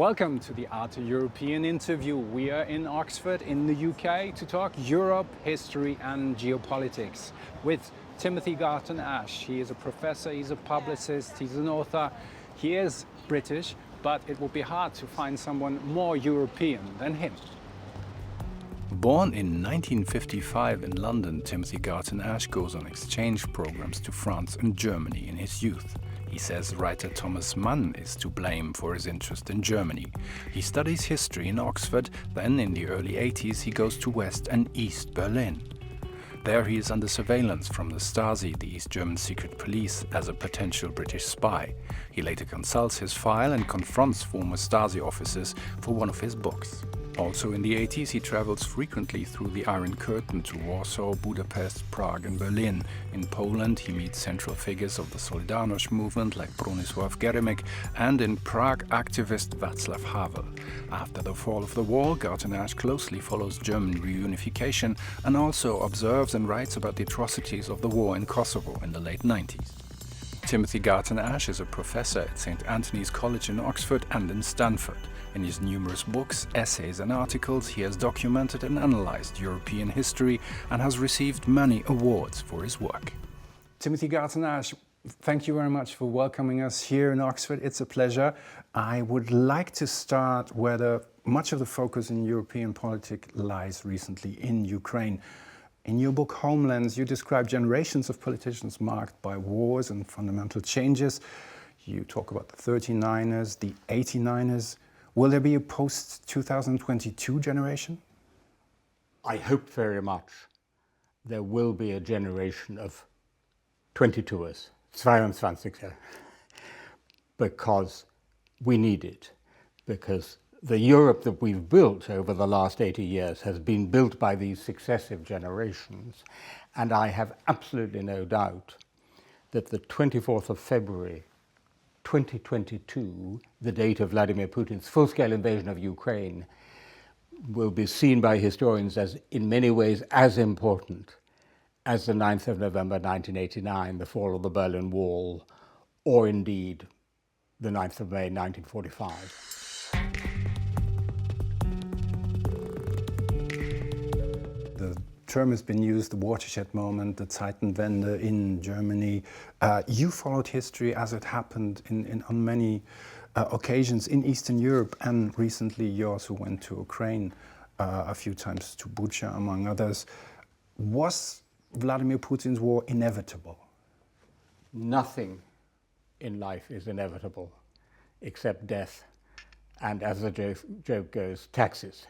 Welcome to the Art of European interview. We are in Oxford in the UK to talk Europe, history and geopolitics with Timothy Garton Ash. He is a professor, he's a publicist, he's an author. He is British, but it would be hard to find someone more European than him. Born in 1955 in London, Timothy Garton Ash goes on exchange programs to France and Germany in his youth. He says writer Thomas Mann is to blame for his interest in Germany. He studies history in Oxford, then in the early 80s he goes to West and East Berlin. There he is under surveillance from the Stasi, the East German secret police, as a potential British spy. He later consults his file and confronts former Stasi officers for one of his books. Also in the 80s he travels frequently through the Iron Curtain to Warsaw, Budapest, Prague and Berlin. In Poland he meets central figures of the Solidarność movement like Bronisław Geremek and in Prague activist Václav Havel. After the fall of the wall, Garton Ash closely follows German reunification and also observes and writes about the atrocities of the war in Kosovo in the late 90s. Timothy Garton Ash is a professor at St. Antony's College in Oxford and in Stanford. In his numerous books, essays and articles, he has documented and analyzed European history and has received many awards for his work. Timothy Garton Ash, thank you very much for welcoming us here in Oxford. It's a pleasure. I would like to start where much of the focus in European politics lies recently in Ukraine. In your book Homelands, you describe generations of politicians marked by wars and fundamental changes. You talk about the 39ers, the 89ers. Will there be a post-2022 generation? I hope very much there will be a generation of 22ers, 22er, because we need it, because the Europe that we've built over the last 80 years has been built by these successive generations, and I have absolutely no doubt that the 24th of February 2022, the date of Vladimir Putin's full-scale invasion of Ukraine, will be seen by historians as, in many ways, as important as the 9th of November 1989, the fall of the Berlin Wall, or indeed the 9th of May 1945. The term has been used, the watershed moment, the Zeitenwende in Germany. You followed history as it happened on many occasions in Eastern Europe, and recently you also went to Ukraine a few times, to Bucha among others. Was Vladimir Putin's war inevitable? Nothing in life is inevitable except death and, as the joke goes, taxes.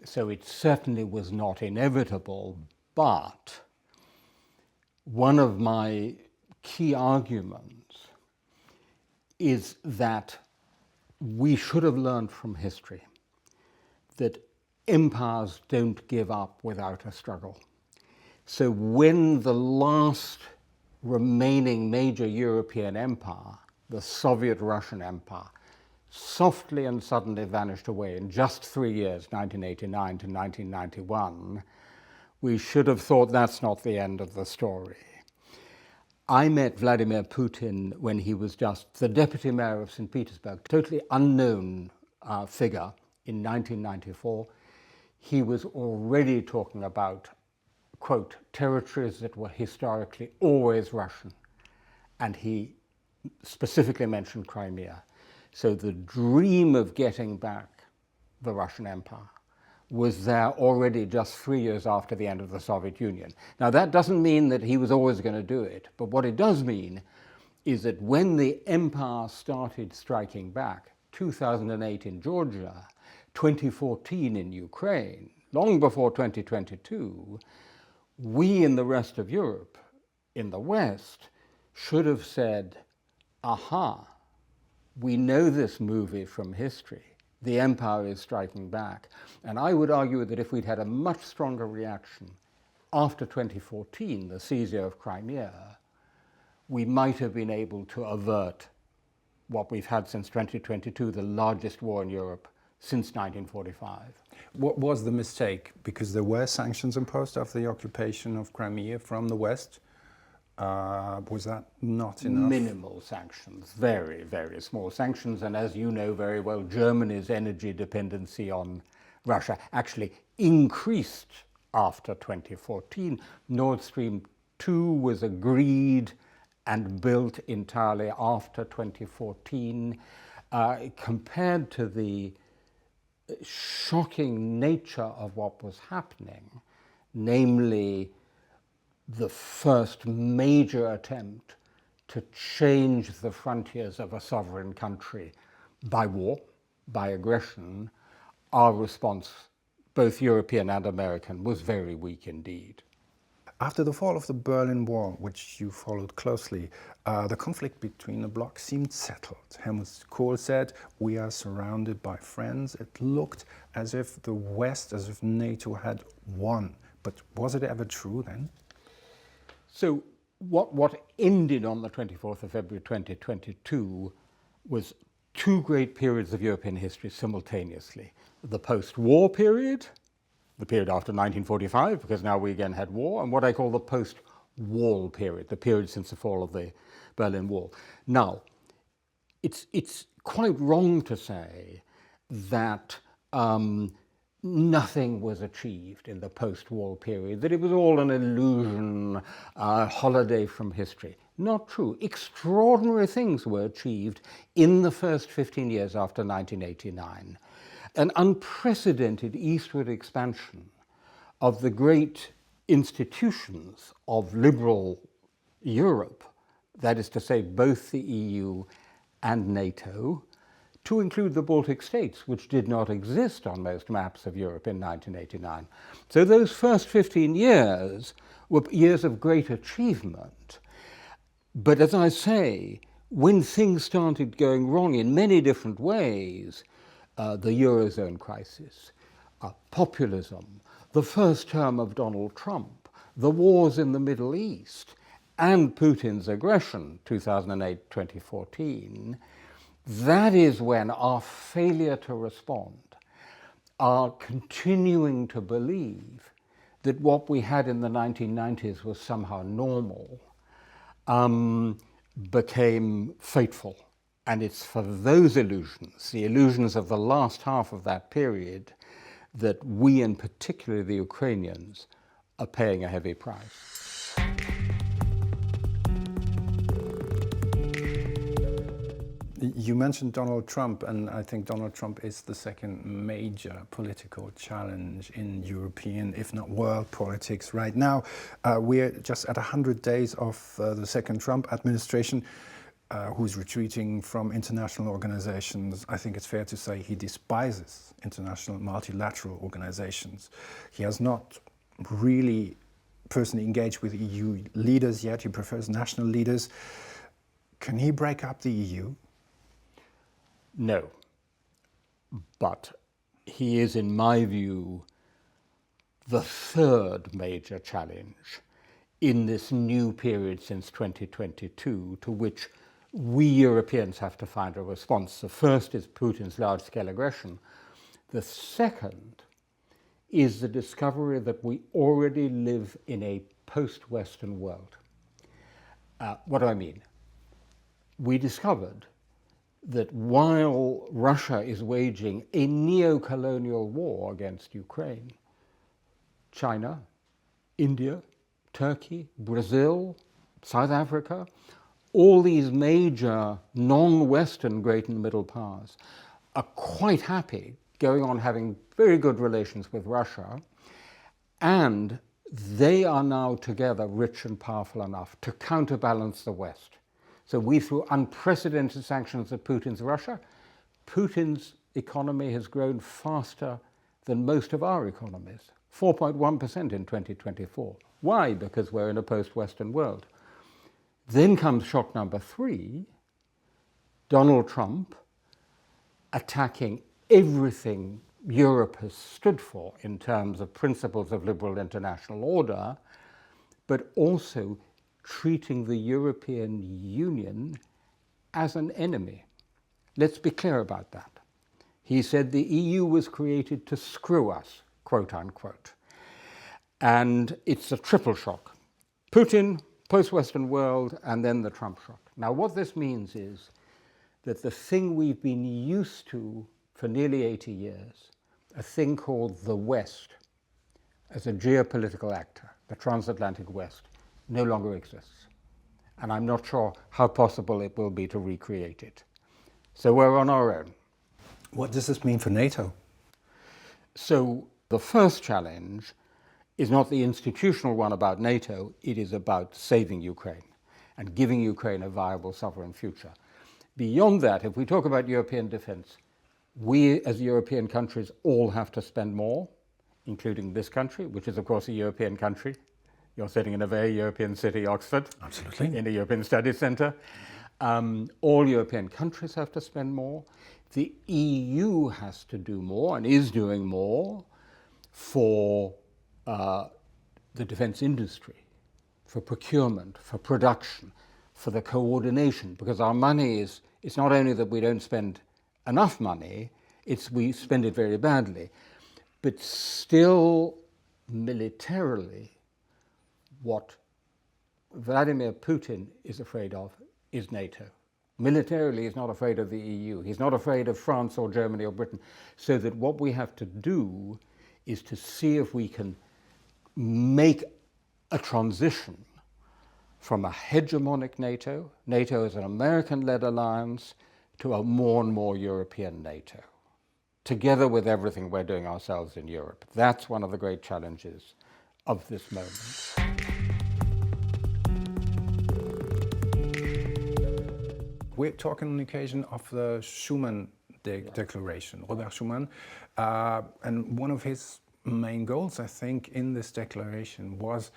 So it certainly was not inevitable, but one of my key arguments is that we should have learned from history that empires don't give up without a struggle. So when the last remaining major European empire, the Soviet Russian Empire, softly and suddenly vanished away in just 3 years, 1989 to 1991, we should have thought that's not the end of the story. I met Vladimir Putin when he was just the deputy mayor of St. Petersburg, totally unknown figure in 1994. He was already talking about, quote, territories that were historically always Russian, and he specifically mentioned Crimea. So the dream of getting back the Russian Empire was there already just 3 years after the end of the Soviet Union. Now that doesn't mean that he was always going to do it, but what it does mean is that when the empire started striking back, 2008 in Georgia, 2014 in Ukraine, long before 2022, we in the rest of Europe, in the West, should have said, aha, we know this movie from history. The empire is striking back. And I would argue that if we'd had a much stronger reaction after 2014, the seizure of Crimea, we might have been able to avert what we've had since 2022, the largest war in Europe since 1945. What was the mistake? Because there were sanctions imposed after the occupation of Crimea from the West. Was that not enough? Minimal sanctions, very, very small sanctions. And as you know very well, Germany's energy dependency on Russia actually increased after 2014. Nord Stream 2 was agreed and built entirely after 2014. Compared to the shocking nature of what was happening, namely the first major attempt to change the frontiers of a sovereign country by war, by aggression, our response, both European and American, was very weak indeed. After the fall of the Berlin Wall, which you followed closely, the conflict between the blocs seemed settled. Helmut Kohl said, "We are surrounded by friends." It looked as if the West, as if NATO had won. But was it ever true then? So what ended on the 24th of February 2022 was two great periods of European history simultaneously. The post-war period, the period after 1945, because now we again had war, and what I call the post-wall period, the period since the fall of the Berlin Wall. Now, it's quite wrong to say that nothing was achieved in the post-war period, that it was all an illusion, a holiday from history. Not true. Extraordinary things were achieved in the first 15 years after 1989. An unprecedented eastward expansion of the great institutions of liberal Europe, that is to say both the EU and NATO, to include the Baltic states, which did not exist on most maps of Europe in 1989. So those first 15 years were years of great achievement. But as I say, when things started going wrong in many different ways, the Eurozone crisis, populism, the first term of Donald Trump, the wars in the Middle East, and Putin's aggression, 2008-2014, that is when our failure to respond, our continuing to believe that what we had in the 1990s was somehow normal, became fateful. And it's for those illusions, the illusions of the last half of that period, that we, and particularly the Ukrainians, are paying a heavy price. You mentioned Donald Trump, and I think Donald Trump is the second major political challenge in European, if not world politics right now. We're just at 100 days of the second Trump administration, who's retreating from international organizations. I think it's fair to say he despises international multilateral organizations. He has not really personally engaged with EU leaders yet. He prefers national leaders. Can he break up the EU? No, but he is, in my view, the third major challenge in this new period since 2022 to which we Europeans have to find a response. The first is Putin's large-scale aggression. The second is the discovery that we already live in a post-Western world. What do I mean? We discovered that while Russia is waging a neo-colonial war against Ukraine, China, India, Turkey, Brazil, South Africa, all these major non-Western great and middle powers are quite happy going on having very good relations with Russia, and they are now together rich and powerful enough to counterbalance the West. So we threw unprecedented sanctions at Putin's Russia. Putin's economy has grown faster than most of our economies, 4.1% in 2024. Why? Because we're in a post-Western world. Then comes shock number 3, Donald Trump attacking everything Europe has stood for in terms of principles of liberal international order, but also treating the European Union as an enemy. Let's be clear about that. He said the EU was created to screw us, quote unquote. And it's a triple shock. Putin post-Western world, and then the Trump shock. Now, what this means is that the thing we've been used to for nearly 80 years, a thing called the West, as a geopolitical actor, the transatlantic West, no longer exists. And I'm not sure how possible it will be to recreate it. So we're on our own. What does this mean for NATO? So the first challenge is not the institutional one about NATO, it is about saving Ukraine and giving Ukraine a viable sovereign future. Beyond that, if we talk about European defense, we as European countries all have to spend more, including this country, which is of course a European country. You're sitting in a very European city, Oxford. Absolutely. In a European Studies Centre. All European countries have to spend more. The EU has to do more and is doing more for the defense industry, for procurement, for production, for the coordination, because our money is, it's not only that we don't spend enough money, it's we spend it very badly. But still, militarily, what Vladimir Putin is afraid of is NATO. Militarily, he's not afraid of the EU. He's not afraid of France or Germany or Britain. So that what we have to do is to see if we can make a transition from a hegemonic NATO, NATO as an American-led alliance, to a more and more European NATO, together with everything we're doing ourselves in Europe. That's one of the great challenges of this moment. We're talking on the occasion of the Schuman Declaration, Robert Schuman, and one of his main goals, I think, in this declaration was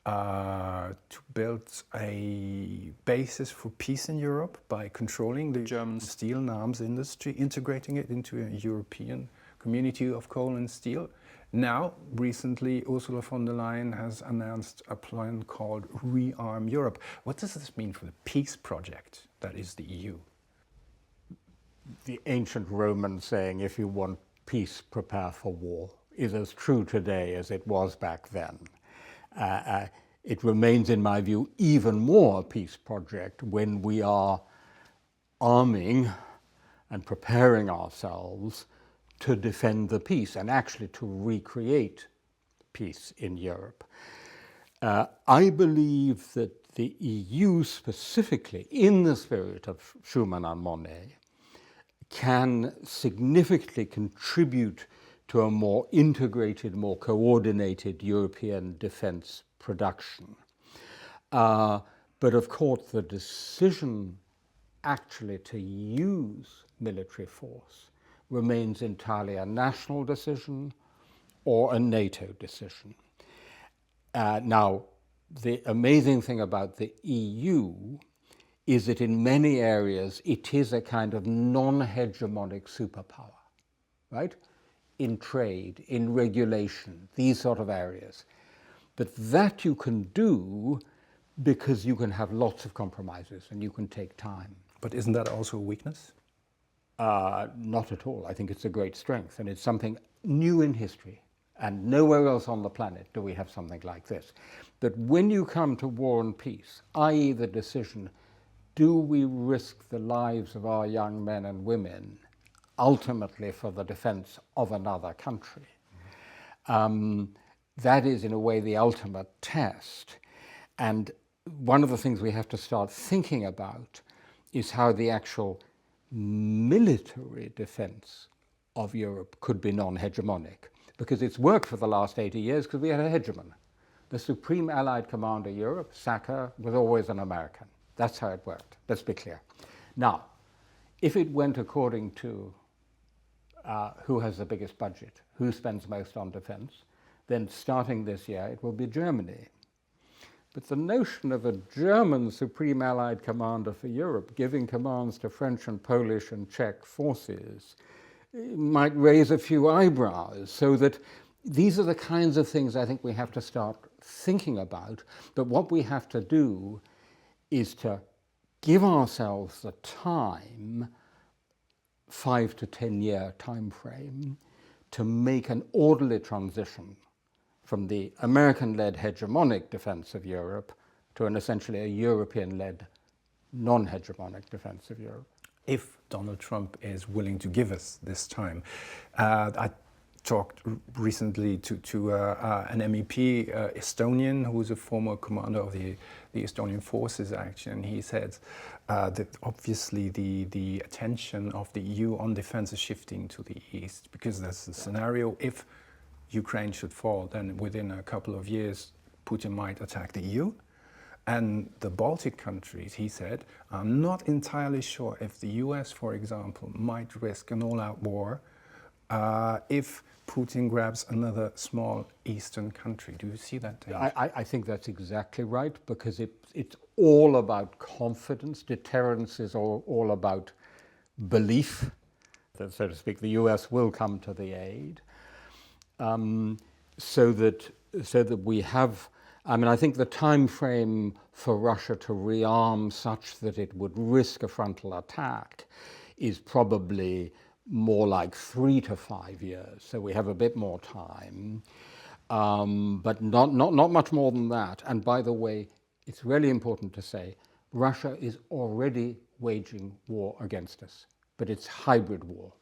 to build a basis for peace in Europe by controlling the German steel and arms industry, integrating it into a European community of coal and steel. Now, recently, Ursula von der Leyen has announced a plan called Rearm Europe. What does this mean for the peace project that is the EU? The ancient Roman saying, if you want peace, prepare for war, is as true today as it was back then. It remains, in my view, even more a peace project when we are arming and preparing ourselves to defend the peace and actually to recreate peace in Europe. I believe that the EU specifically, in the spirit of Schuman and Monnet, can significantly contribute to a more integrated, more coordinated European defense production. But of course, the decision actually to use military force remains entirely a national decision or a NATO decision. Now, the amazing thing about the EU is that in many areas it is a kind of non-hegemonic superpower, right? In trade, in regulation, these sort of areas. But that you can do because you can have lots of compromises and you can take time. But isn't that also a weakness? Not at all. I think it's a great strength, and it's something new in history. And nowhere else on the planet do we have something like this. But when you come to war and peace, i.e. the decision, do we risk the lives of our young men and women ultimately for the defense of another country? That is, in a way, the ultimate test. And one of the things we have to start thinking about is how the actual military defense of Europe could be non-hegemonic. Because it's worked for the last 80 years because we had a hegemon. The supreme Allied commander of Europe, Sacker, was always an American. That's how it worked. Let's be clear. Now, if it went according to who has the biggest budget, who spends most on defense, then starting this year it will be Germany. But the notion of a German Supreme Allied Commander for Europe giving commands to French and Polish and Czech forces might raise a few eyebrows, so that these are the kinds of things I think we have to start thinking about. But what we have to do is to give ourselves the time, 5 to 10 year time frame, to make an orderly transition from the American-led hegemonic defense of Europe to an essentially a European-led, non-hegemonic defense of Europe. If Donald Trump is willing to give us this time. I talked recently to an MEP, Estonian, who is a former commander of the Estonian forces, actually, and he said that obviously the attention of the EU on defense is shifting to the east, because there's a scenario, if Ukraine should fall, then within a couple of years Putin might attack the EU. And the Baltic countries, he said, I'm not entirely sure if the US, for example, might risk an all-out war if Putin grabs another small eastern country. Do you see that danger? I think that's exactly right, because it's all about confidence. Deterrence is all about belief that, so to speak, the US will come to the aid, so that we have. I mean, I think the time frame for Russia to rearm such that it would risk a frontal attack is probably more like 3 to 5 years. So we have a bit more time, but not much more than that. And by the way, it's really important to say, Russia is already waging war against us, but it's hybrid war.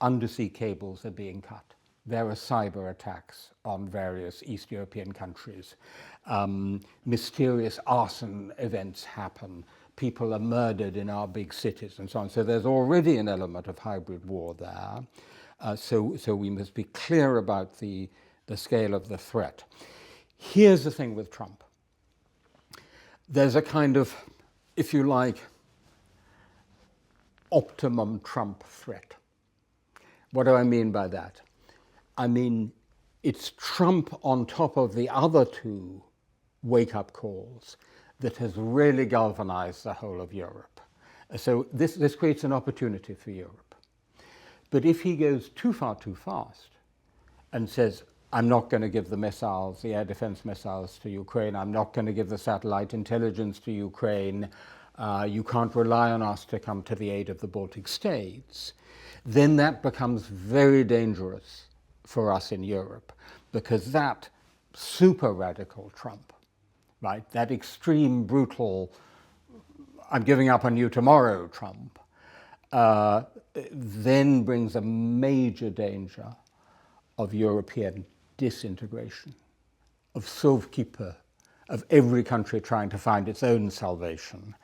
Undersea cables are being cut. There are cyber attacks on various East European countries. Mysterious arson events happen. People are murdered in our big cities and so on. So there's already an element of hybrid war there. So we must be clear about the scale of the threat. Here's the thing with Trump. There's a kind of, if you like, optimum Trump threat. What do I mean by that? I mean, it's Trump on top of the other two wake-up calls that has really galvanized the whole of Europe. So this creates an opportunity for Europe. But if he goes too far too fast and says, I'm not going to give the missiles, the air defense missiles to Ukraine, I'm not going to give the satellite intelligence to Ukraine, you can't rely on us to come to the aid of the Baltic states, then that becomes very dangerous for us in Europe, because that super radical Trump, right, that extreme, brutal, I'm giving up on you tomorrow Trump, then brings a major danger of European disintegration, of Sauveur-qui-peut, of every country trying to find its own salvation,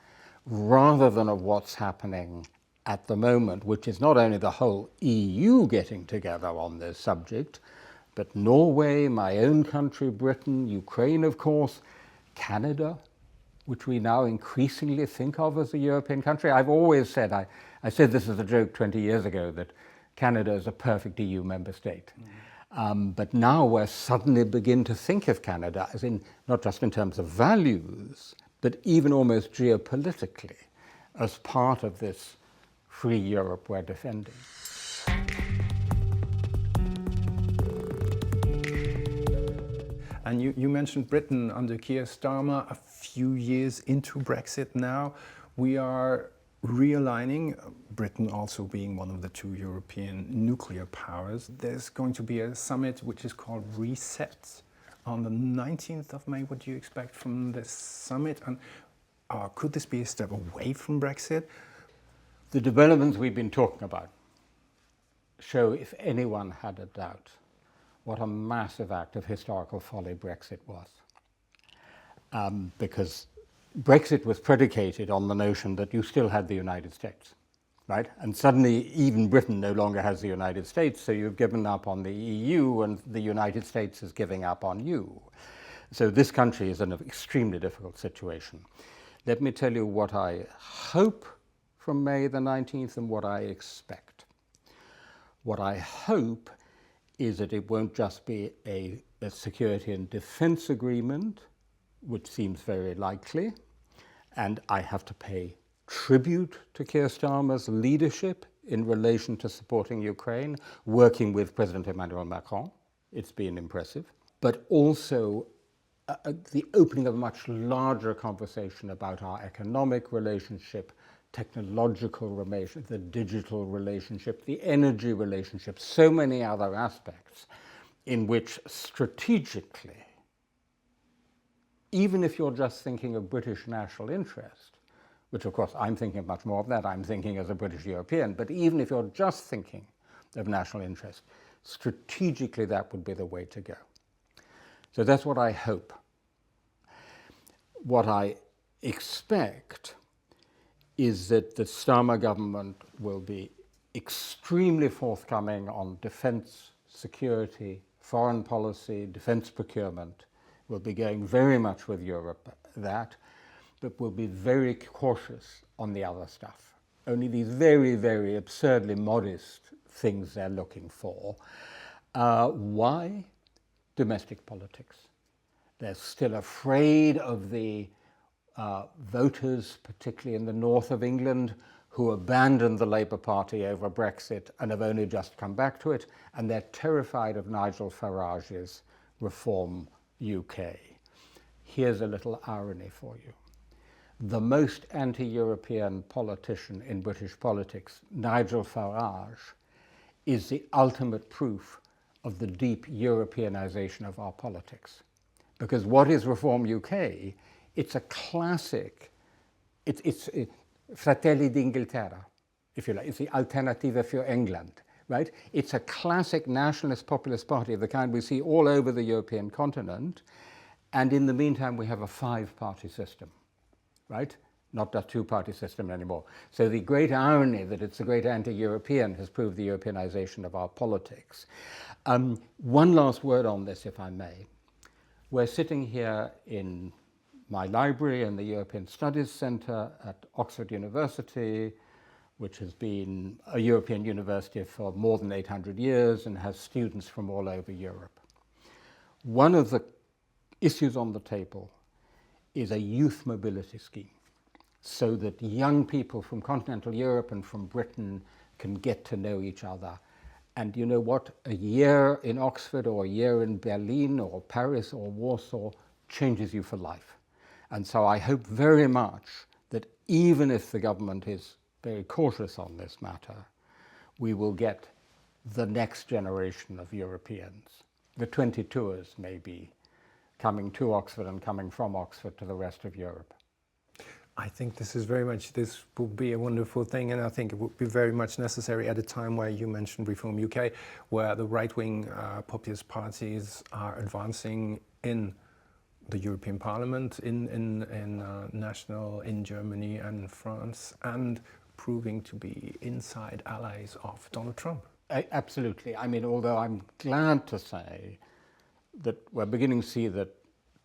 rather than of what's happening at the moment, which is not only the whole EU getting together on this subject, but Norway, my own country, Britain, Ukraine, of course, Canada, which we now increasingly think of as a European country. I've always said, I said this as a joke 20 years ago, that Canada is a perfect EU member state. But now we're suddenly begin to think of Canada as in, not just in terms of values, but even almost geopolitically, as part of this free Europe we're defending. And you mentioned Britain under Keir Starmer, a few years into Brexit now. We are realigning, Britain also being one of the two European nuclear powers. There's going to be a summit which is called Reset on the 19th of May. What do you expect from this summit? And could this be a step away from Brexit? The developments we've been talking about show, if anyone had a doubt, what a massive act of historical folly Brexit was. Because Brexit was predicated on the notion that you still had the United States, right? And suddenly even Britain no longer has the United States, so you've given up on the EU and the United States is giving up on you. So this country is in an extremely difficult situation. Let me tell you what I hope from May the 19th and what I expect. What I hope is that it won't just be a security and defense agreement, which seems very likely, and I have to pay tribute to Keir Starmer's leadership in relation to supporting Ukraine, working with President Emmanuel Macron. It's been impressive. But also the opening of a much larger conversation about our economic relationship, technological relationship, the digital relationship, the energy relationship, so many other aspects in which strategically even if you're just thinking of British national interest, which of course I'm thinking much more of that, I'm thinking as a British European, but even if you're just thinking of national interest, strategically that would be the way to go. So that's what I hope. What I expect is that the Starmer government will be extremely forthcoming on defense, security, foreign policy, defense procurement. Will be going very much with Europe, but will be very cautious on the other stuff. Only these very, very absurdly modest things they're looking for. Why? Domestic politics. They're still afraid of the voters, particularly in the north of England, who abandoned the Labour Party over Brexit and have only just come back to it, and they're terrified of Nigel Farage's Reform UK. Here's a little irony for you. The most anti-European politician in British politics, Nigel Farage, is the ultimate proof of the deep Europeanization of our politics. Because what is Reform UK? It's a classic, it's Fratelli d'Inghilterra, if you like. It's the Alternativa für England, right? It's a classic nationalist populist party of the kind we see all over the European continent. And in the meantime, we have a five-party system, right? Not a two-party system anymore. So the great irony that it's a great anti-European has proved the Europeanization of our politics. One last word on this, if I may. We're sitting here in my library in the European Studies Centre at Oxford University, which has been a European university for more than 800 years and has students from all over Europe. One of the issues on the table is a youth mobility scheme, so that young people from continental Europe and from Britain can get to know each other. And you know what? A year in Oxford or a year in Berlin or Paris or Warsaw changes you for life. And so I hope very much that even if the government is very cautious on this matter, we will get the next generation of Europeans, the 22ers maybe, coming to Oxford and coming from Oxford to the rest of Europe. I think this would be a wonderful thing, and I think it would be very much necessary at a time where you mentioned Reform UK, where the right-wing populist parties are advancing in the European Parliament, in Germany and France, and proving to be inside allies of Donald Trump. Absolutely. I mean, although I'm glad to say that we're beginning to see that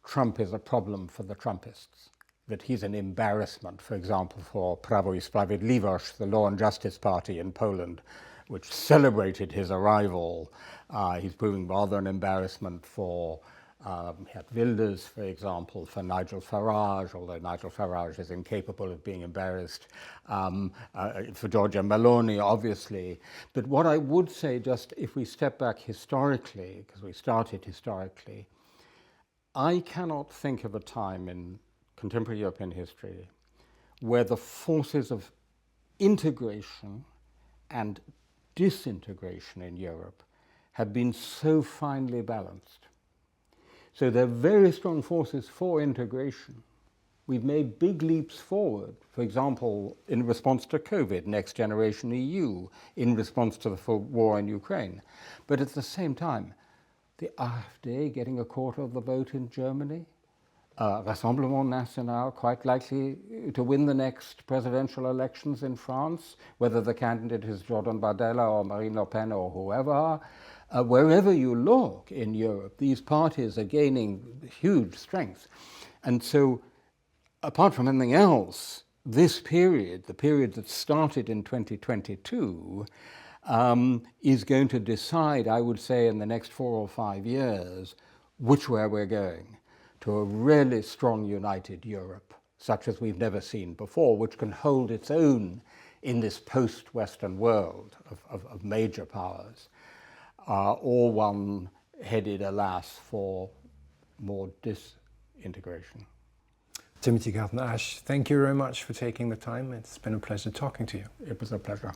Trump is a problem for the Trumpists, that he's an embarrassment, for example, for Prawo i Sprawiedliwość, the Law and Justice Party in Poland, which celebrated his arrival. He's proving rather an embarrassment for Geert Wilders, for example, for Nigel Farage, although Nigel Farage is incapable of being embarrassed, for Giorgia Meloni, obviously. But what I would say, just if we step back historically, because we started historically, I cannot think of a time in contemporary European history where the forces of integration and disintegration in Europe have been so finely balanced. So there are very strong forces for integration. We've made big leaps forward, for example, in response to COVID, Next Generation EU, in response to the full war in Ukraine. But at the same time, the AfD getting a quarter of the vote in Germany, Rassemblement National quite likely to win the next presidential elections in France, whether the candidate is Jordan Bardella or Marine Le Pen or whoever. Wherever you look in Europe, these parties are gaining huge strength. And so, apart from anything else, this period, the period that started in 2022, is going to decide, I would say, in the next 4 or 5 years, which way we're going, to a really strong united Europe, such as we've never seen before, which can hold its own in this post-Western world of major powers. Or one headed, alas, for more disintegration. Timothy Garton Ash, thank you very much for taking the time. It's been a pleasure talking to you. It was a pleasure.